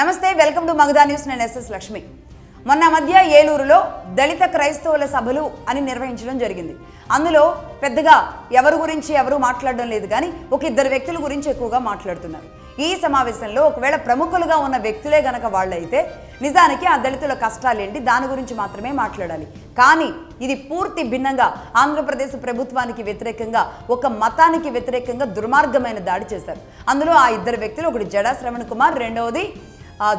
నమస్తే, welcome to Magadha news. నేను SS Lakshmi. మొన్న మధ్య ఏలూరులో దళిత క్రైస్తవుల సభలు అని నిర్వహించడం జరిగింది. అందులో పెద్దగా ఎవరి గురించి ఎవరు మాట్లాడడం లేదు, కానీ ఒక ఇద్దరు వ్యక్తుల గురించి ఎక్కువగా మాట్లాడుతున్నారు. ఈ సమావేశంలో ఒకవేళ ప్రముఖులుగా ఉన్న వ్యక్తులే గనక వాళ్ళైతే నిజానికి ఆ దళితుల కష్టాలేంటి దాని గురించి మాత్రమే మాట్లాడాలి. కానీ ఇది పూర్తి భిన్నంగా ఆంధ్రప్రదేశ్ ప్రభుత్వానికి వ్యతిరేకంగా, ఒక మతానికి వ్యతిరేకంగా దుర్మార్గమైన దాడి చేశారు. అందులో ఆ ఇద్దరు వ్యక్తులు, ఒకటి జడా శ్రవణ్ కుమార్, రెండవది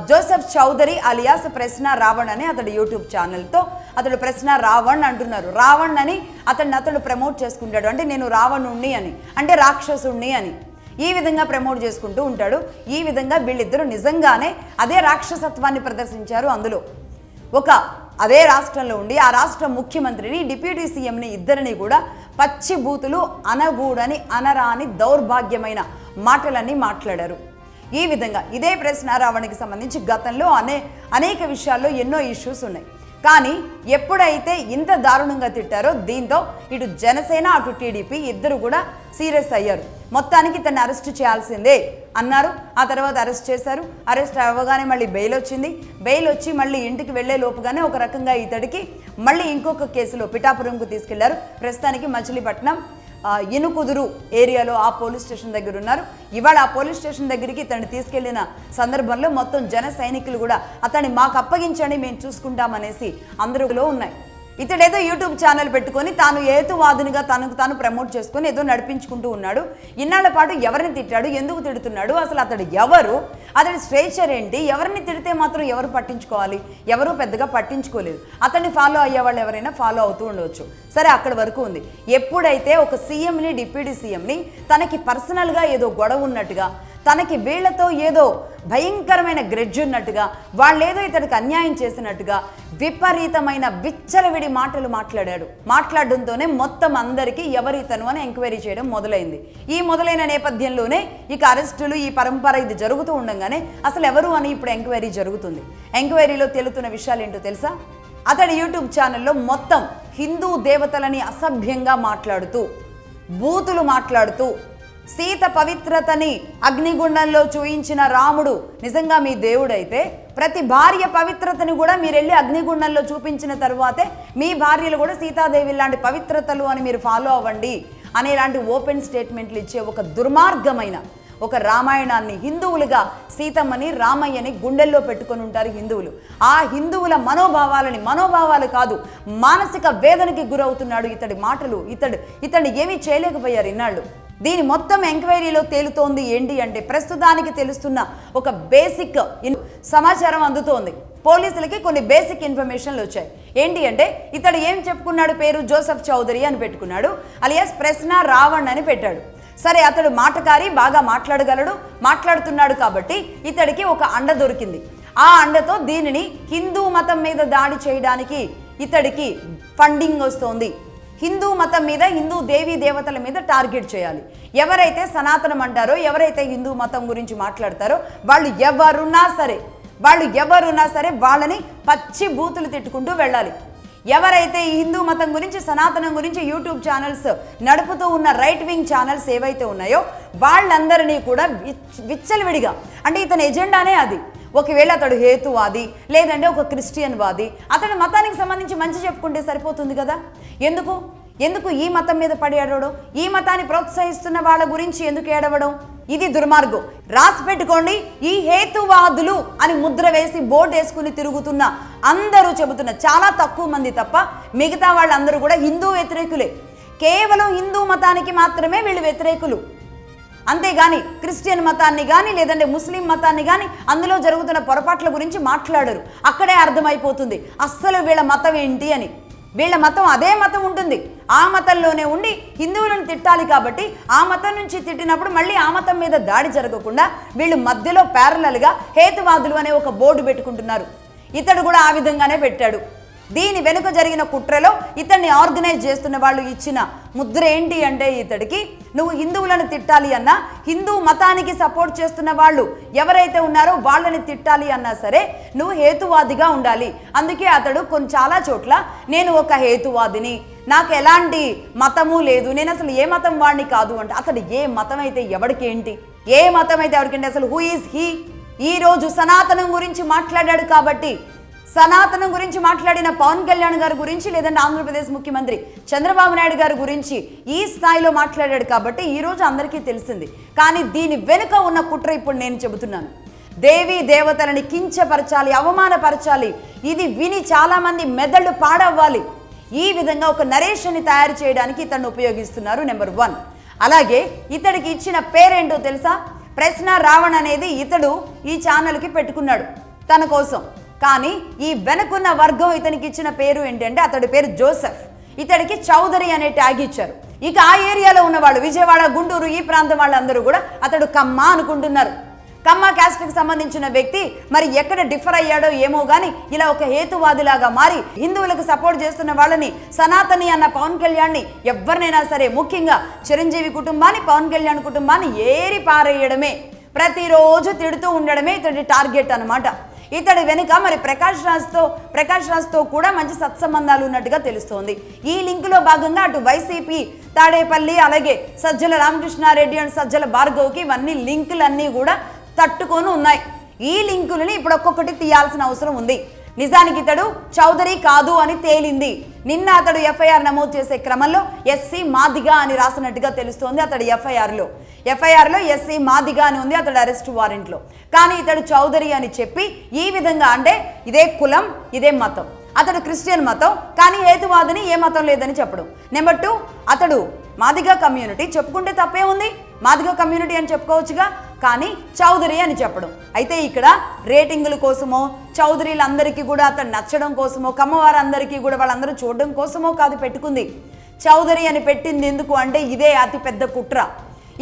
జోసెఫ్ చౌదరి అలియాస్ ప్రశ్న రావణ్ అని అతడు యూట్యూబ్ ఛానల్తో అతడు ప్రశ్న రావణ్ అంటున్నారు. రావణ్ అని అతడు ప్రమోట్ చేసుకుంటాడు. అంటే నేను రావణుణ్ణి అని, అంటే రాక్షసుణ్ణి అని ఈ విధంగా ప్రమోట్ చేసుకుంటూ ఉంటాడు. ఈ విధంగా వీళ్ళిద్దరూ నిజంగానే అదే రాక్షసత్వాన్ని ప్రదర్శించారు. అందులో అదే రాష్ట్రంలో ఉండి ఆ రాష్ట్ర ముఖ్యమంత్రిని, డిప్యూటీ సీఎంని ఇద్దరిని కూడా పచ్చి బూతులు, అనగూడని అనరాని దౌర్భాగ్యమైన మాటలన్నీ మాట్లాడారు. ఈ విధంగా ఇదే ప్రశ్న రావణ్కి సంబంధించి గతంలో అనేక విషయాల్లో ఎన్నో ఇష్యూస్ ఉన్నాయి. కానీ ఎప్పుడైతే ఇంత దారుణంగా తిట్టారో దీంతో ఇటు జనసేన అటు టీడీపీ ఇద్దరు కూడా సీరియస్ అయ్యారు. మొత్తానికి తను అరెస్ట్ చేయాల్సిందే అన్నారు. ఆ తర్వాత అరెస్ట్ చేశారు. అరెస్ట్ అవ్వగానే మళ్ళీ బెయిల్ వచ్చింది. బెయిల్ వచ్చి మళ్ళీ ఇంటికి వెళ్లే లోపుగానే ఒక రకంగా ఇతడికి మళ్ళీ ఇంకొక కేసులో పిఠాపురంకు తీసుకెళ్లారు. ప్రస్తుతానికి మచిలీపట్నం ఇనుకుదురు ఏరియాలో ఆ పోలీస్ స్టేషన్ దగ్గర ఉన్నారు. ఇవాళ ఆ పోలీస్ స్టేషన్ దగ్గరికి ఇతన్ని తీసుకెళ్లిన సందర్భంలో మొత్తం జన సైనికులు కూడా అతన్ని మాకు అప్పగించండి, మేము చూసుకుంటామనేసి అందరిలో ఉన్నాయి. ఇతడేదో యూట్యూబ్ ఛానల్ పెట్టుకొని తాను హేతువాదునిగా తనకు తాను ప్రమోట్ చేసుకొని ఏదో నడిపించుకుంటూ ఉన్నాడు. ఇన్నాళ్ల పాటు ఎవరిని తిట్టాడు, ఎందుకు తిడుతున్నాడు, అసలు అతడు ఎవరు, అతడి స్వేచ్ఛర్ ఏంటి, ఎవరిని తిడితే మాత్రం ఎవరు పట్టించుకోవాలి, ఎవరు పెద్దగా పట్టించుకోలేదు. అతన్ని ఫాలో అయ్యేవాళ్ళు ఎవరైనా ఫాలో అవుతూ ఉండవచ్చు. సరే, అక్కడి వరకు ఉంది. ఎప్పుడైతే ఒక సీఎంని, డిప్యూటీ సీఎంని తనకి పర్సనల్గా ఏదో గొడవ ఉన్నట్టుగా, తనకి వీళ్లతో ఏదో భయంకరమైన గ్రెడ్జ్ ఉన్నట్టుగా, వాళ్ళేదో ఇతడికి అన్యాయం చేసినట్టుగా విపరీతమైన విచ్చలవిడి మాటలు మాట్లాడడంతోనే మొత్తం అందరికీ ఎవరు ఇతను అని ఎంక్వైరీ చేయడం మొదలైంది. ఈ మొదలైన నేపథ్యంలోనే ఇక అరెస్టులు, ఈ పరంపర ఇది జరుగుతూ ఉండగానే అసలు ఎవరు అని ఇప్పుడు ఎంక్వైరీ జరుగుతుంది. ఎంక్వైరీలో తెలుతున్న విషయాలు ఏంటో తెలుసా? అతడి యూట్యూబ్ ఛానల్లో మొత్తం హిందూ దేవతలని అసభ్యంగా మాట్లాడుతూ, బూతులు మాట్లాడుతూ, సీత పవిత్రతని అగ్నిగుండంలో చూయించిన రాముడు నిజంగా మీ దేవుడైతే ప్రతి భార్య పవిత్రతని కూడా మీరు వెళ్ళి అగ్నిగుండంలో చూపించిన తరువాతే మీ భార్యలు కూడా సీతాదేవి లాంటి పవిత్రతలు అని మీరు ఫాలో అవ్వండి అనేలాంటి ఓపెన్ స్టేట్మెంట్లు ఇచ్చే ఒక దుర్మార్గమైన ఒక రామాయణాన్ని హిందువులుగా సీతమ్మని, రామయ్యని గుండెల్లో పెట్టుకొని ఉంటారు హిందువులు. ఆ హిందువుల మనోభావాలు కాదు, మానసిక వేదనకి గురవుతున్నాడు ఇతడి మాటలు. ఇతడు ఏమీ చేయలేకపోయారు ఇన్నాళ్ళు. దీని మొత్తం ఎంక్వైరీలో తేలుతోంది ఏంటి అంటే, ప్రస్తుతానికి తెలుస్తున్న ఒక బేసిక్ సమాచారం అందుతోంది. పోలీసులకి కొన్ని బేసిక్ ఇన్ఫర్మేషన్లు వచ్చాయి. ఏంటి అంటే, ఇతడు ఏం చెప్పుకున్నాడు, పేరు జోసెఫ్ చౌదరి అని పెట్టుకున్నాడు, అలియాస్ ప్రశ్న రావణ్ అని పెట్టాడు. సరే, అతడు మాటకారి, బాగా మాట్లాడుతున్నాడు కాబట్టి ఇతడికి ఒక అండ దొరికింది. ఆ అండతో దీనిని హిందూ మతం మీద దాడి చేయడానికి ఇతడికి ఫండింగ్ వస్తోంది. హిందూ మతం మీద, హిందూ దేవీ దేవతల మీద టార్గెట్ చేయాలి. ఎవరైతే సనాతనం అంటారో, ఎవరైతే హిందూ మతం గురించి మాట్లాడతారో వాళ్ళు ఎవరున్నా సరే వాళ్ళని పచ్చి బూతులు తిట్టుకుంటూ వెళ్ళాలి. ఎవరైతే ఈ హిందూ మతం గురించి, సనాతనం గురించి యూట్యూబ్ ఛానల్స్ నడుపుతూ ఉన్న రైట్ వింగ్ ఛానల్స్ ఏవైతే ఉన్నాయో వాళ్ళందరినీ కూడా విచ్చలవిడిగా, అంటే ఇతని ఎజెండానే అది. ఒకవేళ అతడు హేతువాది, లేదంటే ఒక క్రిస్టియన్ వాది, అతడి మతానికి సంబంధించి మంచి చెప్పుకుంటే సరిపోతుంది కదా. ఎందుకు ఈ మతం మీద పడి ఏడవడం, ఈ మతాన్ని ప్రోత్సహిస్తున్న వాళ్ళ గురించి ఎందుకు ఏడవడం? ఇది దుర్మార్గం. రాసి పెట్టుకోండి, ఈ హేతువాదులు అని ముద్ర వేసి బోర్డు వేసుకుని తిరుగుతున్న అందరూ చెబుతున్న చాలా తక్కువ మంది తప్ప మిగతా వాళ్ళందరూ కూడా హిందూ వ్యతిరేకులే. కేవలం హిందూ మతానికి మాత్రమే వీళ్ళు వ్యతిరేకులు. అంతేగాని క్రిస్టియన్ మతాన్ని కానీ, లేదంటే ముస్లిం మతాన్ని కానీ, అందులో జరుగుతున్న పొరపాట్ల గురించి మాట్లాడరు. అక్కడే అర్థమైపోతుంది అస్సలు వీళ్ళ మతం ఏంటి అని. వీళ్ళ మతం అదే మతం ఉంటుంది, ఆ మతంలోనే ఉండి హిందువులను తిట్టాలి కాబట్టి ఆ మతం నుంచి తిట్టినప్పుడు మళ్ళీ ఆ మతం మీద దాడి జరగకుండా వీళ్ళు మధ్యలో ప్యారలల్గా హేతువాదులు అనే ఒక బోర్డు పెట్టుకుంటున్నారు. ఇతడు కూడా ఆ విధంగానే పెట్టాడు. దీని వెనుక జరిగిన కుట్రలో ఇతన్ని ఆర్గనైజ్ చేస్తున్న వాళ్ళు ఇచ్చిన ముద్ర ఏంటి అంటే, ఇతడికి నువ్వు హిందువులను తిట్టాలి అన్నా, హిందూ మతానికి సపోర్ట్ చేస్తున్న వాళ్ళు ఎవరైతే ఉన్నారో వాళ్ళని తిట్టాలి అన్నా సరే నువ్వు హేతువాదిగా ఉండాలి. అందుకే అతడు చాలా చోట్ల నేను ఒక హేతువాదిని, నాకు ఎలాంటి మతము లేదు, నేను అసలు ఏ మతం వాడిని కాదు అంటే, అతడు ఏ మతం అయితే ఎవరికేంటి, ఏ మతం అయితే ఎవరికేంటి, అసలు హూ ఈజ్ హీ ఈరోజు సనాతనం గురించి మాట్లాడాడు కాబట్టి, సనాతనం గురించి మాట్లాడిన పవన్ కళ్యాణ్ గారి గురించి, లేదంటే ఆంధ్రప్రదేశ్ ముఖ్యమంత్రి చంద్రబాబు నాయుడు గారి గురించి ఈ స్థాయిలో మాట్లాడాడు కాబట్టి ఈరోజు అందరికీ తెలిసింది. కానీ దీని వెనుక ఉన్న కుట్ర ఇప్పుడు నేను చెబుతున్నాను. దేవీ దేవతలని కించపరచాలి, అవమానపరచాలి. ఇది విని చాలామంది మెదళ్ళు పాడవ్వాలి. ఈ విధంగా ఒక నరేషన్ని తయారు చేయడానికి ఇతన్ని ఉపయోగిస్తున్నారు. నెంబర్ 1. అలాగే ఇతడికి ఇచ్చిన పేరేంటో తెలుసా? ప్రశ్న రావణ్ అనేది ఇతడు ఈ ఛానల్కి పెట్టుకున్నాడు తన కోసం. కానీ ఈ వెనుకున్న వర్గం ఇతనికి ఇచ్చిన పేరు ఏంటంటే, అతడి పేరు జోసెఫ్. ఇతడికి చౌదరి అనే ట్యాగ్ ఇచ్చారు. ఇక ఆ ఏరియాలో ఉన్న వాళ్ళు, విజయవాడ, గుంటూరు, ఈ ప్రాంతం వాళ్ళందరూ కూడా అతడు కమ్మ అనుకుంటున్నారు. కమ్మ క్యాస్ట్కి సంబంధించిన వ్యక్తి మరి ఎక్కడ డిఫర్ అయ్యాడో ఏమో కానీ ఇలా ఒక హేతువాదిలాగా మారి హిందువులకు సపోర్ట్ చేస్తున్న వాళ్ళని, సనాతని అన్న పవన్ కళ్యాణ్ని, ఎవరినైనా సరే ముఖ్యంగా చిరంజీవి కుటుంబాన్ని, పవన్ కళ్యాణ్ కుటుంబాన్ని ఏరి పారేయడమే, ప్రతిరోజు తిడుతూ ఉండడమే ఇతడి టార్గెట్ అన్నమాట. ఇతడి వెనుక మరి ప్రకాష్ రాజ్తో కూడా మంచి సత్సంబంధాలు ఉన్నట్టుగా తెలుస్తోంది. ఈ లింకులో భాగంగా అటు వైసీపీ తాడేపల్లి, అలాగే సజ్జల రామకృష్ణారెడ్డి అండ్ సజ్జల భార్గవ్కి ఇవన్నీ లింకులన్నీ కూడా తట్టుకొని ఉన్నాయి. ఈ లింకులని ఇప్పుడు ఒక్కొక్కటి తీయాల్సిన అవసరం ఉంది. నిజానికి ఇతడు చౌదరి కాదు అని తేలింది. నిన్న అతడు ఎఫ్ఐఆర్ నమోదు చేసే క్రమంలో ఎస్సీ మాదిగా అని రాసినట్టుగా తెలుస్తోంది. అతడు ఎఫ్ఐఆర్లో ఎస్సీ మాదిగా అని ఉంది అతడు అరెస్ట్ వారెంట్లో. కానీ ఇతడు చౌదరి అని చెప్పి ఈ విధంగా, అంటే ఇదే కులం, ఇదే మతం, అతడు క్రిస్టియన్ మతం, కానీ హేతువాదిని ఏ మతం లేదని చెప్పడం. నెంబర్ 2, అతడు మాదిగా కమ్యూనిటీ, చెప్పుకుంటే తప్పే ఉంది, మాదిగా కమ్యూనిటీ అని చెప్పుకోవచ్చుగా, కానీ చౌదరి అని చెప్పడం. అయితే ఇక్కడ రేటింగుల కోసమో, చౌదరీలందరికీ కూడా అతను నచ్చడం కోసమో, కమ్మవారందరికీ కూడా వాళ్ళందరూ చూడడం కోసమో కాదు పెట్టుకుంది. చౌదరి అని పెట్టింది ఎందుకు అంటే ఇదే అతి పెద్ద కుట్ర.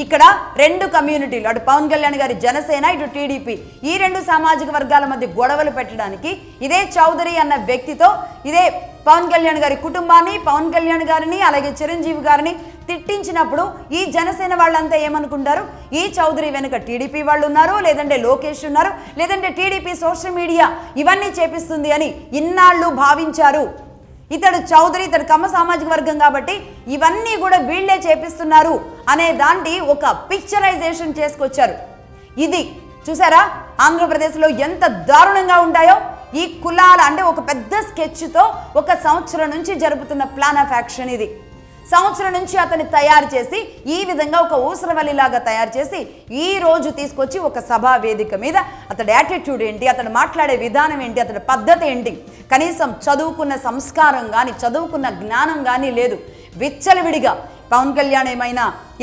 ఇక్కడ 2 కమ్యూనిటీలు, అటు పవన్ కళ్యాణ్ గారి జనసేన, ఇటు టీడీపీ, ఈ 2 సామాజిక వర్గాల మధ్య గొడవలు పెట్టడానికి ఇదే చౌదరి అన్న వ్యక్తితో, ఇదే పవన్ కళ్యాణ్ గారి కుటుంబాన్ని, పవన్ కళ్యాణ్ గారిని, అలాగే చిరంజీవి గారిని తిట్టించినప్పుడు ఈ జనసేన వాళ్ళంతా ఏమనుకుంటారు? ఈ చౌదరి వెనుక టీడీపీ వాళ్ళు ఉన్నారు, లేదంటే లోకేష్ ఉన్నారు, లేదంటే టీడీపీ సోషల్ మీడియా ఇవన్నీ చేపిస్తుంది అని ఇన్నాళ్ళు భావించారు. ఇతడు చౌదరి, ఇతడు కమ్మ సామాజిక వర్గం కాబట్టి ఇవన్నీ కూడా వీళ్లే చేపిస్తున్నారు అనే దాంటి ఒక పిక్చరైజేషన్ చేసుకొచ్చారు. ఇది చూసారా ఆంధ్రప్రదేశ్లో ఎంత దారుణంగా ఉంటాయో ఈ కులాల, అంటే ఒక పెద్ద స్కెచ్తో 1 సంవత్సరం నుంచి జరుపుతున్న ప్లాన్ ఆఫ్ యాక్షన్ ఇది. సంవత్సరం నుంచి అతన్ని తయారు చేసి ఈ విధంగా ఒక ఊసరవల్లిలాగా తయారు చేసి ఈ రోజు తీసుకొచ్చి ఒక సభా వేదిక మీద అతడి యాటిట్యూడ్ ఏంటి, అతడు మాట్లాడే విధానం ఏంటి, అతడి పద్ధతి ఏంటి, కనీసం చదువుకున్న సంస్కారం కానీ, చదువుకున్న జ్ఞానం కానీ లేదు. విచ్చలవిడిగా పవన్ కళ్యాణ్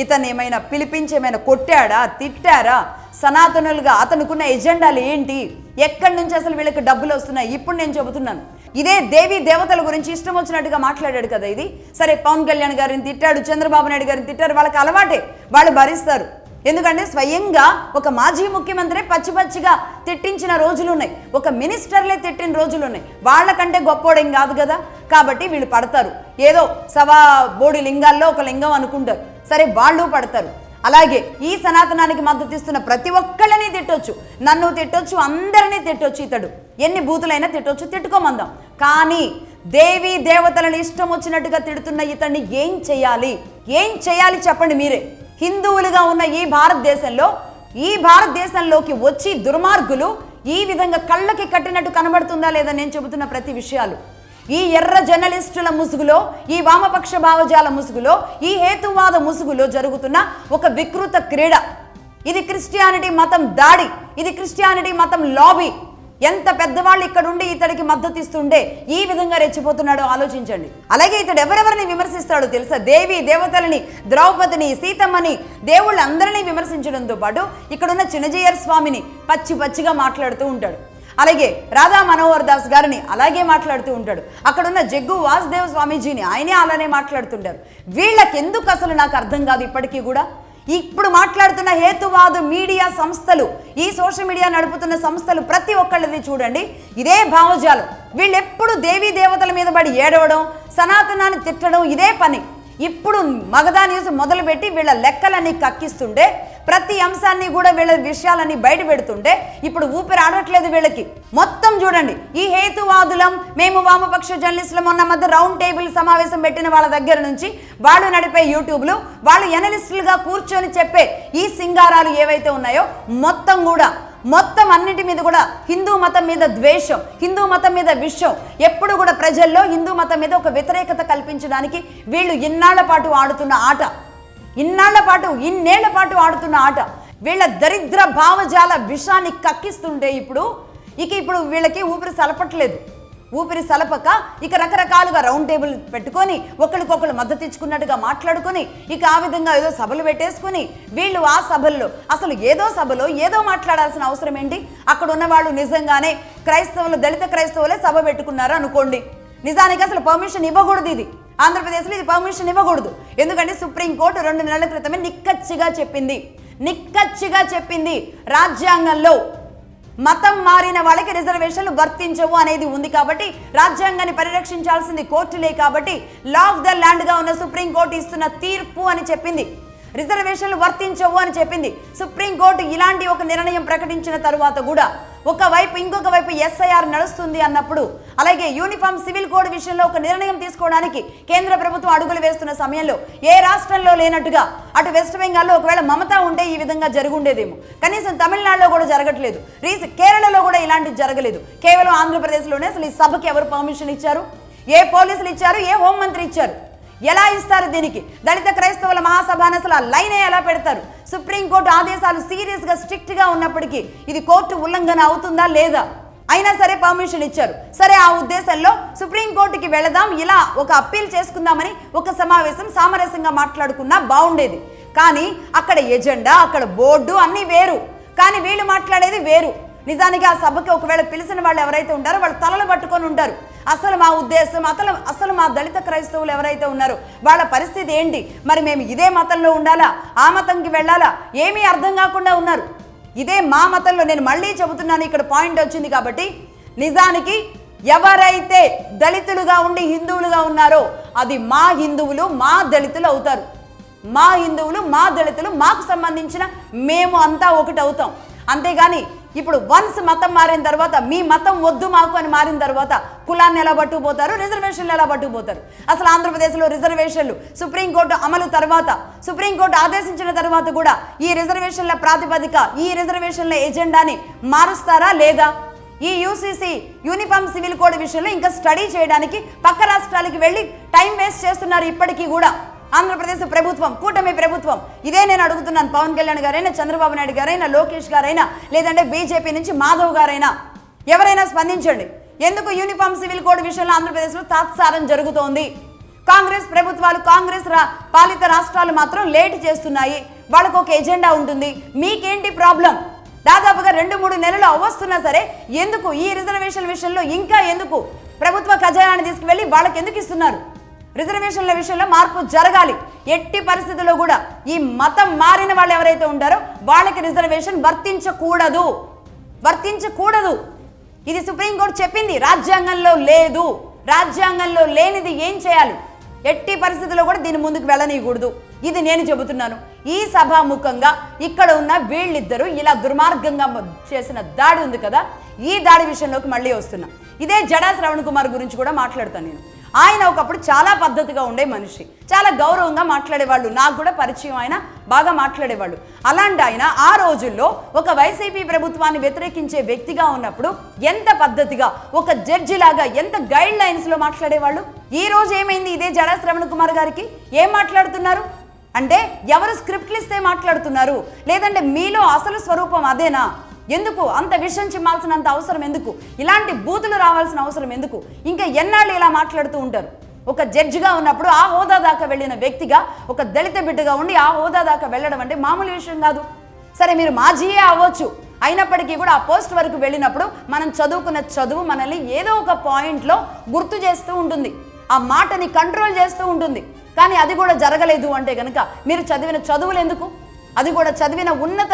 ఇతను ఏమైనా పిలిపించి ఏమైనా కొట్టాడా, తిట్టారా, సనాతనులుగా అతనుకున్న ఎజెండాలు ఏంటి, ఎక్కడి నుంచి అసలు వీళ్ళకి డబ్బులు వస్తున్నాయి, ఇప్పుడు నేను చెబుతున్నాను. ఇదే దేవీ దేవతల గురించి ఇష్టం వచ్చినట్టుగా మాట్లాడాడు కదా ఇది. సరే, పవన్ కళ్యాణ్ గారిని తిట్టాడు, చంద్రబాబు నాయుడు గారిని తిట్టారు, వాళ్ళకి అలవాటే, వాళ్ళు భరిస్తారు. ఎందుకంటే స్వయంగా ఒక మాజీ ముఖ్యమంత్రి పచ్చిగా తిట్టించిన రోజులున్నాయి, ఒక మినిస్టర్లే తిట్టిన రోజులున్నాయి. వాళ్ళకంటే గొప్పోడేం కాదు కదా, కాబట్టి వీళ్ళు పడతారు. ఏదో సవా బోడి లింగాల్లో ఒక లింగం అనుకుంటారు, సరే వాళ్ళు పడతారు. అలాగే ఈ సనాతనానికి మద్దతు ఇస్తున్న ప్రతి ఒక్కళ్ళని తిట్టొచ్చు, నన్ను తిట్టొచ్చు, అందరినీ తిట్టొచ్చు, ఇతడు ఎన్ని బూతులైనా తిట్టొచ్చు, తిట్టుకోమందాం. కానీ దేవీ దేవతలను ఇష్టం వచ్చినట్టుగా తిడుతున్న ఇతన్ని ఏం చేయాలి చెప్పండి మీరే. హిందువులుగా ఉన్న ఈ భారతదేశంలోకి వచ్చి దుర్మార్గులు ఈ విధంగా కళ్ళకి కట్టినట్టు కనబడుతుందా లేదా నేను చెబుతున్న ప్రతి విషయాలు. ఈ ఎర్ర జర్నలిస్టుల ముసుగులో, ఈ వామపక్ష భావజాల ముసుగులో, ఈ హేతువాద ముసుగులో జరుగుతున్న ఒక వికృత క్రీడ. ఇది క్రిస్టియానిటీ మతం దాడి, ఇది క్రిస్టియానిటీ మతం లాబీ. ఎంత పెద్దవాళ్ళు ఇక్కడ ఉండి ఇతడికి మద్దతు ఇస్తుండే ఈ విధంగా రెచ్చిపోతున్నాడో ఆలోచించండి. అలాగే ఇతడు ఎవరెవరిని విమర్శిస్తాడో తెలుసా? దేవి దేవతలని, ద్రౌపదిని, సీతమ్మని, దేవుళ్ళందరినీ విమర్శించడంతో పాటు ఇక్కడున్న చిన్నజీయర్ స్వామిని పచ్చిగా మాట్లాడుతూ ఉంటాడు. అలాగే రాధా మనోహర్ దాస్ గారిని అలాగే మాట్లాడుతూ ఉంటాడు. అక్కడున్న జగ్గు వాసుదేవ్ స్వామీజీని ఆయనే అలానే మాట్లాడుతుంటారు. వీళ్ళకి ఎందుకు అసలు నాకు అర్థం కాదు ఇప్పటికీ కూడా. ఇప్పుడు మాట్లాడుతున్న హేతువాదు మీడియా సంస్థలు, ఈ సోషల్ మీడియా నడుపుతున్న సంస్థలు ప్రతి ఒక్కళ్ళది చూడండి ఇదే భావజాలం. వీళ్ళు ఎప్పుడు దేవీ దేవతల మీద పడి ఏడవడం, సనాతనాన్ని తిట్టడం ఇదే పని. ఇప్పుడు మగధా న్యూస్ మొదలుపెట్టి వీళ్ళ లెక్కలన్నీ కక్కిస్తుంటే, ప్రతి అంశాన్ని కూడా వీళ్ళ విషయాలన్నీ బయట పెడుతుంటే ఇప్పుడు ఊపిరి ఆడట్లేదు వీళ్ళకి. మొత్తం చూడండి ఈ హేతువాదులం, మేము వామపక్ష జర్నలిస్టులు మొన్న మధ్య రౌండ్ టేబుల్ సమావేశం పెట్టిన వాళ్ళ దగ్గర నుంచి వాళ్ళు నడిపే యూట్యూబ్లు, వాళ్ళు ఎనలిస్టులుగా కూర్చొని చెప్పే ఈ సింగారాలు ఏవైతే ఉన్నాయో మొత్తం కూడా మొత్తం అన్నిటి మీద కూడా హిందూ మతం మీద ద్వేషం, హిందూ మతం మీద విషం, ఎప్పుడు కూడా ప్రజల్లో హిందూ మతం మీద ఒక వ్యతిరేకత కల్పించడానికి వీళ్ళు ఇన్నేళ్ల పాటు ఆడుతున్న ఆట, ఇన్నేళ్ల పాటు ఆడుతున్న ఆట. వీళ్ళ దరిద్ర భావజాల విషాన్ని కక్కిస్తుంటే ఇప్పుడు వీళ్ళకి ఊపిరి సలపట్లేదు. ఊపిరి సలపక ఇక రకరకాలుగా రౌండ్ టేబుల్ పెట్టుకొని ఒకరికొకరు మద్దతు ఇచ్చుకున్నట్టుగా మాట్లాడుకొని ఇక ఆ విధంగా ఏదో సభలు పెట్టేసుకుని వీళ్ళు ఆ సభల్లో అసలు సభలో ఏదో మాట్లాడాల్సిన అవసరం ఏంటి? అక్కడ ఉన్న వాళ్ళు నిజంగానే దళిత క్రైస్తవులే సభ పెట్టుకున్నారు అనుకోండి, నిజానికి అసలు పర్మిషన్ ఇవ్వకూడదు. ఇది ఆంధ్రప్రదేశ్లో ఇది పర్మిషన్ ఇవ్వకూడదు. ఎందుకంటే సుప్రీంకోర్టు 2 నెలల క్రితమే నిక్కచ్చిగా చెప్పింది రాజ్యాంగంలో మతం మారిన వాళ్ళకి రిజర్వేషన్లు వర్తించవు అనేది ఉంది. కాబట్టి రాజ్యాంగాన్ని పరిరక్షించాల్సింది కోర్టులే. కాబట్టి లా ఆఫ్ ద ల్యాండ్ గా ఉన్న సుప్రీంకోర్టు ఇస్తున్న తీర్పు అని చెప్పింది, రిజర్వేషన్లు వర్తించవు అని చెప్పింది. సుప్రీంకోర్టు ఇలాంటి ఒక నిర్ణయం ప్రకటించిన తరువాత కూడా ఇంకొక వైపు ఎస్ఐఆర్ నడుస్తుంది అన్నప్పుడు, అలాగే యూనిఫామ్ సివిల్ కోడ్ విషయంలో ఒక నిర్ణయం తీసుకోవడానికి కేంద్ర ప్రభుత్వం అడుగులు వేస్తున్న సమయంలో ఏ రాష్ట్రంలో లేనట్టుగా అటు వెస్ట్ బెంగాల్లో ఒకవేళ మమతా ఉంటే ఈ విధంగా జరుగుండేదేమో, కనీసం తమిళనాడులో కూడా జరగట్లేదు, కేరళలో కూడా ఇలాంటివి జరగలేదు. కేవలం ఆంధ్రప్రదేశ్లోనే అసలు ఈ సభకి ఎవరు పర్మిషన్ ఇచ్చారు? ఏ పోలీసులు ఇచ్చారు? ఏ హోంమంత్రి ఇచ్చారు? ఎలా ఇస్తారు దీనికి? దళిత క్రైస్తవుల మహాసభను అసలు ఆ లైనే ఎలా పెడతారు? సుప్రీంకోర్టు ఆదేశాలు సీరియస్గా స్ట్రిక్ట్గా ఉన్నప్పటికీ ఇది కోర్టు ఉల్లంఘన అవుతుందా లేదా? అయినా సరే పర్మిషన్ ఇచ్చారు. సరే, ఆ ఉద్దేశంలో సుప్రీంకోర్టుకి వెళదాం, ఇలా ఒక అప్పీల్ చేసుకుందామని ఒక సమావేశం సామరస్యంగా మాట్లాడుకున్నా బాగుండేది. కానీ అక్కడ ఎజెండా, అక్కడ బోర్డు అన్నీ వేరు, కానీ వీళ్ళు మాట్లాడేది వేరు. నిజానికి ఆ సభకి ఒకవేళ పిలిచిన వాళ్ళు ఎవరైతే ఉంటారో వాళ్ళు తలలు పట్టుకొని ఉంటారు. అసలు మా ఉద్దేశం, అసలు మా దళిత క్రైస్తవులు ఎవరైతే ఉన్నారో వాళ్ళ పరిస్థితి ఏంటి? మరి మేము ఇదే మతంలో ఉండాలా, ఆ మతంకి వెళ్ళాలా, ఏమీ అర్థం కాకుండా ఉన్నారు. ఇదే మా మతంలో, నేను మళ్ళీ చెబుతున్నాను, ఇక్కడ పాయింట్ వచ్చింది కాబట్టి, నిజానికి ఎవరైతే దళితులుగా ఉండి హిందువులుగా ఉన్నారో అది మా హిందువులు, మా దళితులు అవుతారు. మా హిందువులు, మా దళితులు, మాకు సంబంధించిన మేము అంతా ఒకటి అవుతాం. అంతేగాని ఇప్పుడు వన్స్ మతం మారిన తర్వాత మీ మతం వద్దు మాకు అని మారిన తర్వాత కులాన్ని ఎలా పట్టుకుపోతారు, రిజర్వేషన్లు ఎలా పట్టుకుపోతారు? అసలు ఆంధ్రప్రదేశ్లో రిజర్వేషన్లు సుప్రీంకోర్టు అమలు తర్వాత, సుప్రీంకోర్టు ఆదేశించిన తర్వాత కూడా ఈ రిజర్వేషన్ల ప్రాతిపదిక, ఈ రిజర్వేషన్ల ఎజెండాని మారుస్తారా లేదా? ఈ యూసీసీ యూనిఫామ్ సివిల్ కోడ్ విషయంలో ఇంకా స్టడీ చేయడానికి పక్క రాష్ట్రాలకి వెళ్ళి టైం వేస్ట్ చేస్తున్నారు ఇప్పటికీ కూడా ఆంధ్రప్రదేశ్ ప్రభుత్వం, కూటమి ప్రభుత్వం. ఇదే నేను అడుగుతున్నాను. పవన్ కళ్యాణ్ గారైనా, చంద్రబాబు నాయుడు గారైనా, లోకేష్ గారైనా, లేదంటే బీజేపీ నుంచి మాధవ్ గారైనా ఎవరైనా స్పందించండి. ఎందుకు యూనిఫామ్ సివిల్ కోడ్ విషయంలో ఆంధ్రప్రదేశ్లో తాత్సారం జరుగుతోంది? కాంగ్రెస్ ప్రభుత్వాలు, పాలిత రాష్ట్రాలు మాత్రం లేట్ చేస్తున్నాయి. వాళ్ళకు ఒక ఎజెండా ఉంటుంది. మీకేంటి ప్రాబ్లం? దాదాపుగా 2-3 నెలలు అవ్వస్తున్నా సరే ఎందుకు ఈ రిజర్వేషన్ విషయంలో ఇంకా ఎందుకు ప్రభుత్వ ఖజానాన్ని తీసుకువెళ్ళి వాళ్ళకి ఎందుకు ఇస్తున్నారు? రిజర్వేషన్ల విషయంలో మార్పు జరగాలి. ఎట్టి పరిస్థితుల్లో కూడా ఈ మతం మారిన వాళ్ళు ఎవరైతే ఉంటారో వాళ్ళకి రిజర్వేషన్ వర్తించకూడదు. ఇది సుప్రీంకోర్టు చెప్పింది. రాజ్యాంగంలో లేదు. రాజ్యాంగంలో లేనిది ఏం చేయాలి? ఎట్టి పరిస్థితుల్లో కూడా దీని ముందుకు వెళ్ళనీయకూడదు. ఇది నేను చెబుతున్నాను. ఈ సభాముఖంగా ఇక్కడ ఉన్న వీళ్ళిద్దరూ ఇలా దుర్మార్గంగా చేసిన దాడి ఉంది కదా, ఈ దాడి విషయంలోకి మళ్ళీ వస్తున్నా. ఇదే జడా శ్రవణ్ కుమార్ గురించి కూడా మాట్లాడతాను నేను. ఆయన ఒకప్పుడు చాలా పద్ధతిగా ఉండే మనిషి, చాలా గౌరవంగా మాట్లాడేవాళ్ళు, నాకు కూడా పరిచయం, ఆయన బాగా మాట్లాడేవాళ్ళు. అలాంటి ఆయన ఆ రోజుల్లో ఒక వైసీపీ ప్రభుత్వాన్ని వ్యతిరేకించే వ్యక్తిగా ఉన్నప్పుడు ఎంత పద్ధతిగా ఒక జడ్జి లాగా ఎంత గైడ్ లైన్స్లో మాట్లాడేవాళ్ళు. ఈ రోజు ఏమైంది? ఇదే జడా శ్రవణ్ కుమార్ గారికి ఏం మాట్లాడుతున్నారు అంటే, ఎవరు స్క్రిప్ట్లు ఇస్తే మాట్లాడుతున్నారు, లేదంటే మీలో అసలు స్వరూపం అదేనా? ఎందుకు అంత విషయం చిమ్మాల్సినంత అవసరం ఎందుకు? ఇలాంటి బూతులు రావాల్సిన అవసరం ఎందుకు? ఇంకా ఎన్నాళ్ళు ఇలా మాట్లాడుతూ ఉంటారు? ఒక జడ్జిగా ఉన్నప్పుడు ఆ హోదా దాకా వెళ్ళిన వ్యక్తిగా, ఒక దళిత బిడ్డగా ఉండి ఆ హోదా దాకా వెళ్ళడం అంటే మామూలు విషయం కాదు. సరే, మీరు మాజీయే అవ్వచ్చు, అయినప్పటికీ కూడా ఆ పోస్ట్ వరకు వెళ్ళినప్పుడు మనం చదువుకున్న చదువు మనల్ని ఏదో ఒక పాయింట్లో గుర్తు చేస్తూ ఉంటుంది, ఆ మాటని కంట్రోల్ చేస్తూ ఉంటుంది. కానీ అది కూడా జరగలేదు అంటే కనుక మీరు చదివిన చదువులు ఎందుకు? అది కూడా చదివిన ఉన్నత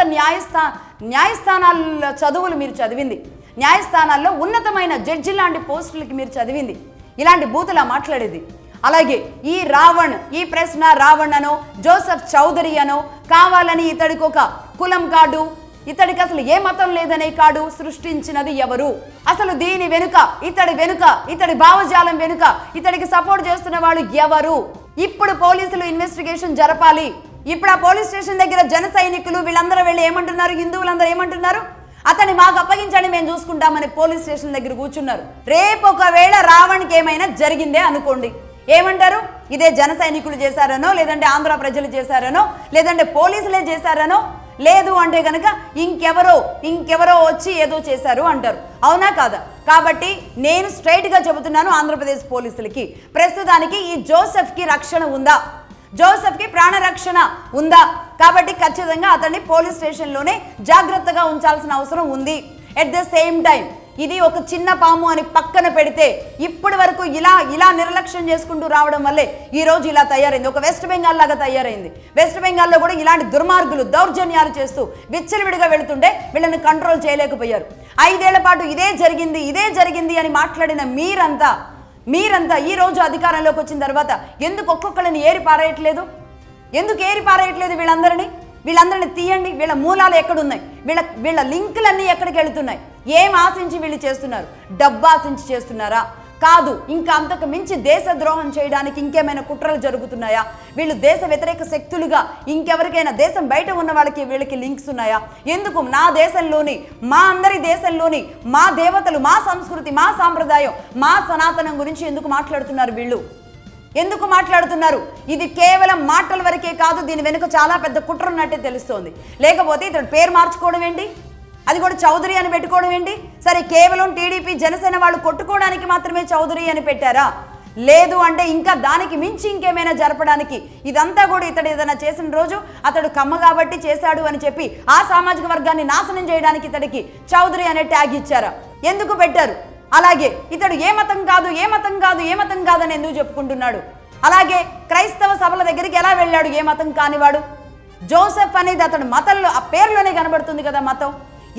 న్యాయస్థానాల చదువులు మీరు చదివింది, న్యాయస్థానాల్లో ఉన్నతమైన జడ్జి లాంటి పోస్టులకి మీరు చదివింది, ఇలాంటి బూతులా మాట్లాడేది. అలాగే ఈ రావణ్, ఈ ప్రశ్న రావణ్ అనో జోసెఫ్ చౌదరి అనో కావాలని ఇతడికి ఒక కులం కార్డు, ఇతడికి అసలు ఏ మతం లేదనే కార్డు సృష్టించినది ఎవరు? అసలు దీని వెనుక, ఇతడి భావజాలం వెనుక ఇతడికి సపోర్ట్ చేస్తున్న వాళ్ళు ఎవరు? ఇప్పుడు పోలీసులు ఇన్వెస్టిగేషన్ జరపాలి. ఇప్పుడు ఆ పోలీస్ స్టేషన్ దగ్గర జన సైనికులు వీళ్ళందరూ వెళ్ళి ఏమంటున్నారు? హిందువులందరూ ఏమంటున్నారు? అతన్ని మాకు అప్పగించండి, మేము చూసుకుంటామని పోలీస్ స్టేషన్ దగ్గర కూర్చున్నారు. రేపు ఒకవేళ రావణ్కి ఏమైనా జరిగిందే అనుకోండి, ఏమంటారు? ఇదే జన సైనికులు చేశారనో, లేదంటే ఆంధ్ర ప్రజలు చేశారనో, లేదంటే పోలీసులే చేశారనో, లేదు అంటే కనుక ఇంకెవరో వచ్చి ఏదో చేశారు అంటారు. అవునా కాదా? కాబట్టి నేను స్ట్రైట్గా చెబుతున్నాను ఆంధ్రప్రదేశ్ పోలీసులకి, ప్రస్తుతానికి ఈ జోసెఫ్కి రక్షణ ఉందా? జోసెఫ్కి ప్రాణరక్షణ ఉందా? కాబట్టి ఖచ్చితంగా అతన్ని పోలీస్ స్టేషన్లోనే జాగ్రత్తగా ఉంచాల్సిన అవసరం ఉంది. ఎట్ ద సేమ్ టైం ఇది ఒక చిన్న పాము అని పక్కన పెడితే ఇప్పటి వరకు ఇలా నిర్లక్ష్యం చేసుకుంటూ రావడం వల్లే ఈ రోజు ఇలా తయారైంది, ఒక వెస్ట్ బెంగాల్ లాగా తయారైంది. వెస్ట్ బెంగాల్లో కూడా ఇలాంటి దుర్మార్గులు దౌర్జన్యాలు చేస్తూ విచ్చలవిడిగా వెళుతుంటే వీళ్ళని కంట్రోల్ చేయలేకపోయారు. 5 ఏళ్ల పాటు ఇదే జరిగింది అని మాట్లాడిన మీరంతా ఈ రోజు అధికారంలోకి వచ్చిన తర్వాత ఎందుకు ఒక్కొక్కరిని ఏరి పారేయట్లేదు? వీళ్ళందరినీ తీయండి. వీళ్ళ మూలాలు ఎక్కడున్నాయి? వీళ్ళ లింకులన్నీ ఎక్కడికి వెళుతున్నాయి? ఏం ఆశించి వీళ్ళు చేస్తున్నారు? డబ్బు ఆశించి చేస్తున్నారా? కాదు, ఇంకా అంతకు మించి దేశద్రోహం చేయడానికి ఇంకేమైనా కుట్రలు జరుగుతున్నాయా? వీళ్ళు దేశ వ్యతిరేక శక్తులుగా ఇంకెవరికైనా దేశం బయట ఉన్న వాళ్ళకి వీళ్ళకి లింక్స్ ఉన్నాయా? ఎందుకు మా దేశంలోని, మా అందరి దేశంలోని మా దేవతలు, మా సంస్కృతి, మా సాంప్రదాయం, మా సనాతనం గురించి ఎందుకు మాట్లాడుతున్నారు వీళ్ళు? ఎందుకు మాట్లాడుతున్నారు? ఇది కేవలం మాటల వరకే కాదు, దీని వెనుక చాలా పెద్ద కుట్ర ఉన్నట్టే తెలుస్తోంది. లేకపోతే ఇతడు పేరు మార్చుకోవడం ఏంటి? అది కూడా చౌదరి అని పెట్టుకోవడం ఏంటి? సరే, కేవలం టీడీపీ జనసేన వాళ్ళు కొట్టుకోవడానికి మాత్రమే చౌదరి అని పెట్టారా? లేదు అంటే ఇంకా దానికి మించి ఇంకేమైనా జరపడానికి, ఇదంతా కూడా ఇతడు ఏదైనా చేసిన రోజు అతడు కమ్మ కాబట్టి చేశాడు అని చెప్పి ఆ సామాజిక వర్గాన్ని నాశనం చేయడానికి ఇతడికి చౌదరి అనే ట్యాగ్ ఇచ్చారా? ఎందుకు పెట్టారు? అలాగే ఇతడు ఏ మతం కాదు అని ఎందుకు చెప్పుకుంటున్నాడు? అలాగే క్రైస్తవ సభల దగ్గరికి ఎలా వెళ్ళాడు ఏ మతం కానివాడు? జోసెఫ్ అనేది అతడు మతంలో ఆ పేరులోనే కనబడుతుంది కదా మతం.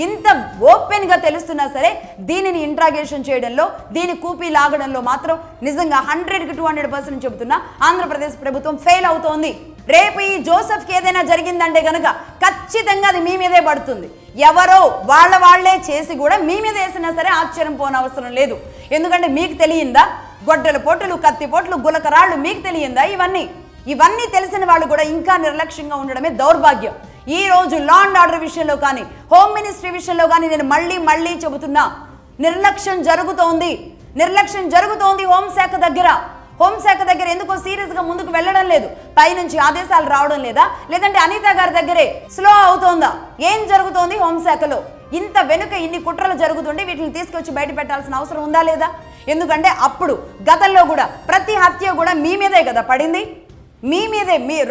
ఇంత ఓపెన్గా తెలుస్తున్నా సరే దీనిని ఇంట్రాగేషన్ చేయడంలో, దీని కూపీ లాగడంలో మాత్రం నిజంగా 100కి 200% చెబుతున్నా ఆంధ్రప్రదేశ్ ప్రభుత్వం ఫెయిల్ అవుతోంది. రేపు ఈ జోసెఫ్కి ఏదైనా జరిగిందంటే కనుక ఖచ్చితంగా అది మీ మీదే పడుతుంది. ఎవరో వాళ్లే చేసి కూడా మీ మీద వేసినా సరే ఆశ్చర్యం పోనవసరం లేదు. ఎందుకంటే మీకు తెలియందా? గొడ్డల పొట్టులు, కత్తి పొట్లు, గులకరాళ్ళు మీకు తెలియందా? ఇవన్నీ తెలిసిన వాళ్ళు కూడా ఇంకా నిర్లక్ష్యంగా ఉండడమే దౌర్భాగ్యం. ఈ రోజు లా అండ్ ఆర్డర్ విషయంలో కానీ, హోమ్ మినిస్ట్రీ విషయంలో కానీ నేను మళ్ళీ చెబుతున్నా, నిర్లక్ష్యం జరుగుతోంది హోంశాఖ దగ్గర. ఎందుకో సీరియస్గా ముందుకు వెళ్ళడం లేదు? పైనుంచి ఆదేశాలు రావడం లేదా? లేదంటే అనిత గారి దగ్గరే స్లో అవుతోందా? ఏం జరుగుతోంది హోంశాఖలో? ఇంత వెనుక ఇన్ని కుట్రలు జరుగుతుంటే వీటిని తీసుకొచ్చి బయట పెట్టాల్సిన అవసరం ఉందా లేదా? ఎందుకంటే అప్పుడు గతంలో కూడా ప్రతి హత్య కూడా మీ మీదే కదా పడింది. మీ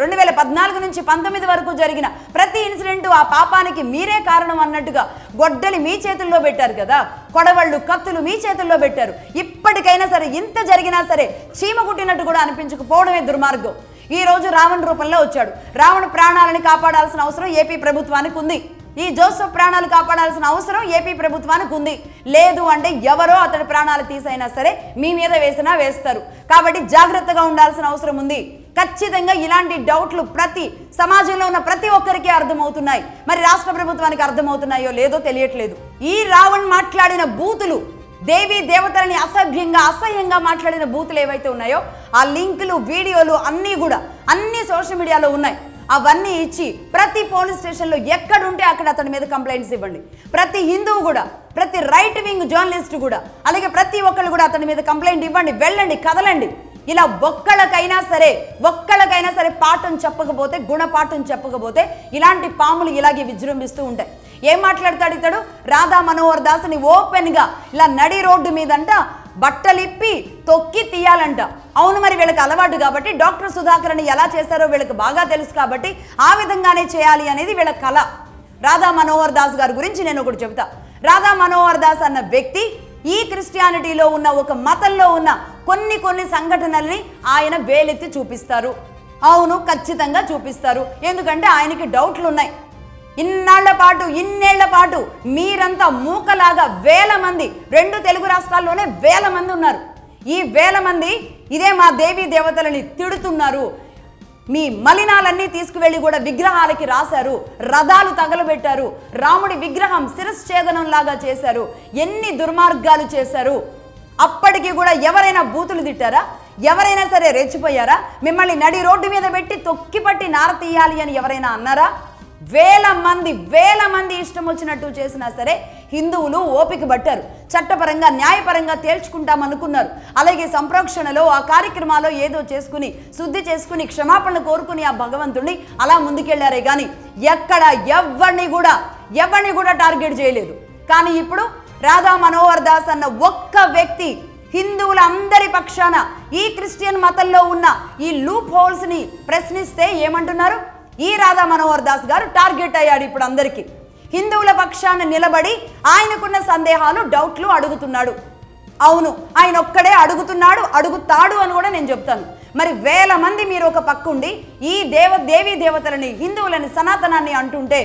2014 నుంచి 19 వరకు జరిగిన ప్రతి ఇన్సిడెంట్ ఆ పాపానికి మీరే కారణం అన్నట్టుగా గొడ్డలి మీ చేతుల్లో పెట్టారు కదా, కొడవళ్ళు, కత్తులు మీ చేతుల్లో పెట్టారు. ఇప్పటికైనా సరే ఇంత జరిగినా సరే చీమ కుట్టినట్టు కూడా అనిపించకపోవడమే దుర్మార్గం. ఈ రోజు రావణ్ రూపంలో వచ్చాడు. రావణ్ ప్రాణాలని కాపాడాల్సిన అవసరం ఏపీ ప్రభుత్వానికి ఉంది. ఈ జోసెఫ్ ప్రాణాలు కాపాడాల్సిన అవసరం ఏపీ ప్రభుత్వానికి ఉంది. లేదు అంటే ఎవరో అతడి ప్రాణాలు తీసైనా సరే మీ మీద వేస్తారు. కాబట్టి జాగ్రత్తగా ఉండాల్సిన అవసరం ఉంది. ఖచ్చితంగా ఇలాంటి డౌట్లు ప్రతి సమాజంలో ఉన్న ప్రతి ఒక్కరికి అర్థమవుతున్నాయి. మరి రాష్ట్ర ప్రభుత్వానికి అర్థమవుతున్నాయో లేదో తెలియట్లేదు. ఈ రావణ్ మాట్లాడిన బూతులు, దేవీ దేవతలని అసహ్యంగా మాట్లాడిన బూతులు ఏవైతే ఉన్నాయో ఆ లింకులు, వీడియోలు అన్నీ సోషల్ మీడియాలో ఉన్నాయి. అవన్నీ ఇచ్చి ప్రతి పోలీస్ స్టేషన్లో ఎక్కడుంటే అక్కడ అతని మీద కంప్లైంట్స్ ఇవ్వండి. ప్రతి హిందువు కూడా, ప్రతి రైట్ వింగ్ జర్నలిస్ట్ కూడా, అలాగే ప్రతి ఒక్కళ్ళు కూడా అతని మీద కంప్లైంట్ ఇవ్వండి. వెళ్ళండి, కదలండి. ఇలా ఒక్కళ్ళకైనా సరే పాఠం చెప్పకపోతే, గుణపాఠం చెప్పకపోతే ఇలాంటి పాములు ఇలాగే విజృంభిస్తూ ఉంటాయి. ఏం మాట్లాడతాడు ఇతడు? రాధా మనోహర్ దాస్ని ఓపెన్గా ఇలా నడి రోడ్డు మీదంట బట్టలిప్పి తొక్కి తీయాలంట. అవును, మరి వీళ్ళకి అలవాటు కాబట్టి, డాక్టర్ సుధాకర్ అని ఎలా చేశారో వీళ్ళకి బాగా తెలుసు కాబట్టి ఆ విధంగానే చేయాలి అనేది వీళ్ళ కళ. రాధా మనోహర్ దాస్ గారి గురించి నేను ఒకటి చెబుతా. రాధా మనోహర్ దాస్ అన్న వ్యక్తి ఈ క్రిస్టియానిటీలో ఉన్న ఒక మతంలో ఉన్న కొన్ని సంఘటనల్ని ఆయన వేలెత్తి చూపిస్తారు. అవును, ఖచ్చితంగా చూపిస్తారు. ఎందుకంటే ఆయనకి డౌట్లు ఉన్నాయి. ఇన్నేళ్ల పాటు మీరంతా మూకలాగా 1000 మంది, 2 తెలుగు రాష్ట్రాల్లోనే 1000 మంది ఉన్నారు. ఈ 1000 మంది ఇదే మా దేవీ దేవతలని తిడుతున్నారు. మీ మలినాలన్నీ తీసుకువెళ్ళి కూడా విగ్రహాలకి రాశారు, రథాలు తగలబెట్టారు, రాముడి విగ్రహం శిరశ్ఛేదనం లాగా చేశారు, ఎన్ని దుర్మార్గాలు చేశారు. అప్పటికి కూడా ఎవరైనా బూతులు తిట్టారా? ఎవరైనా సరే రెచ్చిపోయారా? మిమ్మల్ని నడి రోడ్డు మీద పెట్టి తొక్కిపట్టి నార తీయాలి అని ఎవరైనా అన్నారా? వేల మంది ఇష్టం వచ్చినట్టు చేసినా సరే హిందువులు ఓపిక పట్టారు. చట్టపరంగా న్యాయపరంగా తేల్చుకుంటామనుకున్నారు. అలాగే సంప్రోక్షణలో ఆ కార్యక్రమాల్లో ఏదో చేసుకుని శుద్ధి చేసుకుని క్షమాపణ కోరుకుని ఆ భగవంతుడిని అలా ముందుకెళ్లారే కానీ ఎక్కడ ఎవరిని కూడా టార్గెట్ చేయలేదు. కానీ ఇప్పుడు రాధా మనోహర్ దాస్ అన్న ఒక్క వ్యక్తి హిందువులందరి పక్షాన ఈ క్రిస్టియన్ మతంలో ఉన్న ఈ లూప్ హోల్స్ ని ప్రశ్నిస్తే ఏమంటున్నారు? ఈ రాధా మనోహర్ దాస్ గారు టార్గెట్ అయ్యాడు. ఇప్పుడు అందరికీ హిందువుల పక్షాన నిలబడి ఆయనకున్న సందేహాలు డౌట్లు అడుగుతున్నాడు. అవును, ఆయన ఒక్కడే అడుగుతాడు అని కూడా నేను చెప్తాను. మరి వేల మంది మీరు ఒక పక్కుండి ఈ దేవీ దేవతలని హిందువులని సనాతనాన్ని అంటుంటే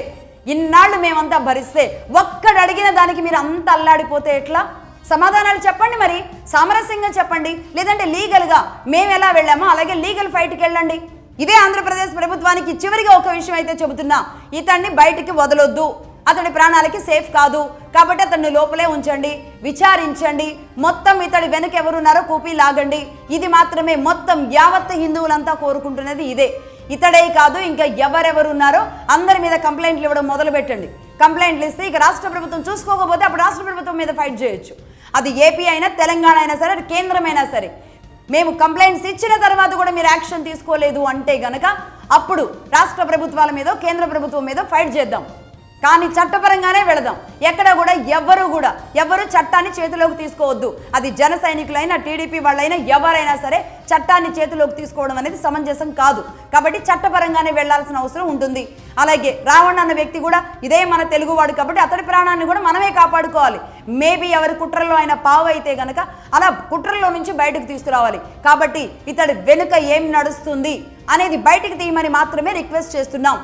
ఇన్నాళ్ళు మేమంతా భరిస్తే ఒక్కడు అడిగిన దానికి మీరు అంత అల్లాడిపోతే ఎట్లా? సమాధానాలు చెప్పండి, మరి సామరస్యంగా చెప్పండి. లేదంటే లీగల్గా మేము ఎలా వెళ్ళామో అలాగే లీగల్ ఫైట్కి వెళ్ళండి. ఇదే ఆంధ్రప్రదేశ్ ప్రభుత్వానికి చివరిగా ఒక విషయం అయితే చెబుతున్నా, ఇతన్ని బయటికి వదలొద్దు, అతడి ప్రాణాలకి సేఫ్ కాదు కాబట్టి అతన్ని లోపలే ఉంచండి, విచారించండి, మొత్తం ఇతడి వెనక ఎవరున్నారో కూపీ లాగండి. ఇది మాత్రమే మొత్తం యావత్ హిందువులంతా కోరుకుంటున్నది ఇదే. ఇతడే కాదు ఇంకా ఎవరెవరున్నారో అందరి మీద కంప్లైంట్లు ఇవ్వడం మొదలు పెట్టండి. కంప్లైంట్లు ఇస్తే ఇక రాష్ట్ర ప్రభుత్వం చూసుకోకపోతే అప్పుడు రాష్ట్ర ప్రభుత్వం మీద ఫైట్ చేయొచ్చు. అది ఏపీ అయినా తెలంగాణ అయినా సరే కేంద్రమైనా సరే. మేము కంప్లైంట్స్ ఇచ్చిన తర్వాత కూడా మీరు యాక్షన్ తీసుకోలేదు అంటే గనక అప్పుడు రాష్ట్ర ప్రభుత్వాల మీద కేంద్ర ప్రభుత్వం మీద ఫైట్ చేద్దాం. కానీ చట్టపరంగానే వెళదాం. ఎక్కడ కూడా ఎవరు చట్టాన్ని చేతిలోకి తీసుకోవద్దు. అది జన సైనికులైనా టీడీపీ వాళ్ళైనా ఎవరైనా సరే చట్టాన్ని చేతిలోకి తీసుకోవడం అనేది సమంజసం కాదు. కాబట్టి చట్టపరంగానే వెళ్లాల్సిన అవసరం ఉంటుంది. అలాగే రావణ్ అన్న వ్యక్తి కూడా ఇదే మన తెలుగువాడు కాబట్టి అతడి ప్రాణాన్ని కూడా మనమే కాపాడుకోవాలి. మేబీ ఎవరి కుట్రలో ఆయన పావు అయితే గనక అలా కుట్రలో నుంచి బయటకు తీసుకురావాలి. కాబట్టి ఇతడి వెనుక ఏం నడుస్తుంది అనేది బయటకు తీయమని మాత్రమే రిక్వెస్ట్ చేస్తున్నాం.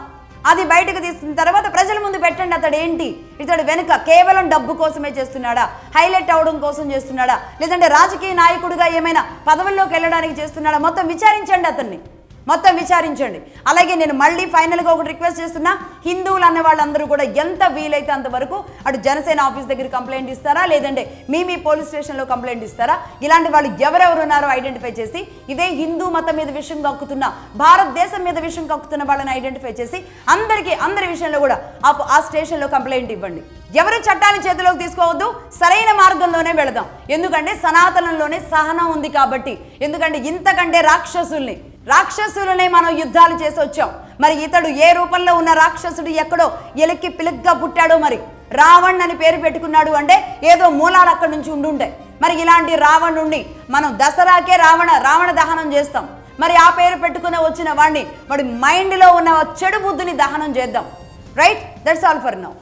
అది బయటకు తీసిన తర్వాత ప్రజల ముందు పెట్టండి. అతడు ఏంటి, ఇతడు వెనుక కేవలం డబ్బు కోసమే చేస్తున్నాడా, హైలైట్ అవడం కోసం చేస్తున్నాడా, లేదంటే రాజకీయ నాయకుడిగా ఏమైనా పదవుల్లోకి వెళ్ళడానికి చేస్తున్నాడా? మొత్తం విచారించండి, అతన్ని మొత్తం విచారించండి. అలాగే నేను మళ్ళీ ఫైనల్గా ఒకటి రిక్వెస్ట్ చేస్తున్నా, హిందువులు అనే వాళ్ళందరూ కూడా ఎంత వీలైతే అంతవరకు అటు జనసేన ఆఫీస్ దగ్గర కంప్లైంట్ ఇస్తారా, లేదంటే మీ పోలీస్ స్టేషన్లో కంప్లైంట్ ఇస్తారా? ఇలాంటి వాళ్ళు ఎవరెవరు ఉన్నారో ఐడెంటిఫై చేసి ఇదే హిందూ మతం మీద విషయం కక్కుతున్న, భారతదేశం మీద విషయం కక్కుతున్న వాళ్ళని ఐడెంటిఫై చేసి అందరి విషయంలో కూడా ఆ స్టేషన్లో కంప్లైంట్ ఇవ్వండి. ఎవరు చట్టాన్ని చేతిలోకి తీసుకోవద్దు, సరైన మార్గంలోనే వెళదాం. ఎందుకంటే సనాతనంలోనే సహనం ఉంది కాబట్టి. ఎందుకంటే ఇంతకంటే రాక్షసులనే మనం యుద్ధాలు చేసి వచ్చాం. మరి ఇతడు ఏ రూపంలో ఉన్న రాక్షసుడు ఎక్కడో ఎలిక్కి పిలుగ్గా పుట్టాడో, మరి రావణ్ అని పేరు పెట్టుకున్నాడు అంటే ఏదో మూలాలు అక్కడి నుంచి ఉండుంటాయి. మరి ఇలాంటి రావణుణ్ణి మనం దసరాకే రావణ దహనం చేస్తాం. మరి ఆ పేరు పెట్టుకుని వచ్చిన వాడి మైండ్లో ఉన్న చెడు బుద్ధిని దహనం చేద్దాం. Right, that's all for now.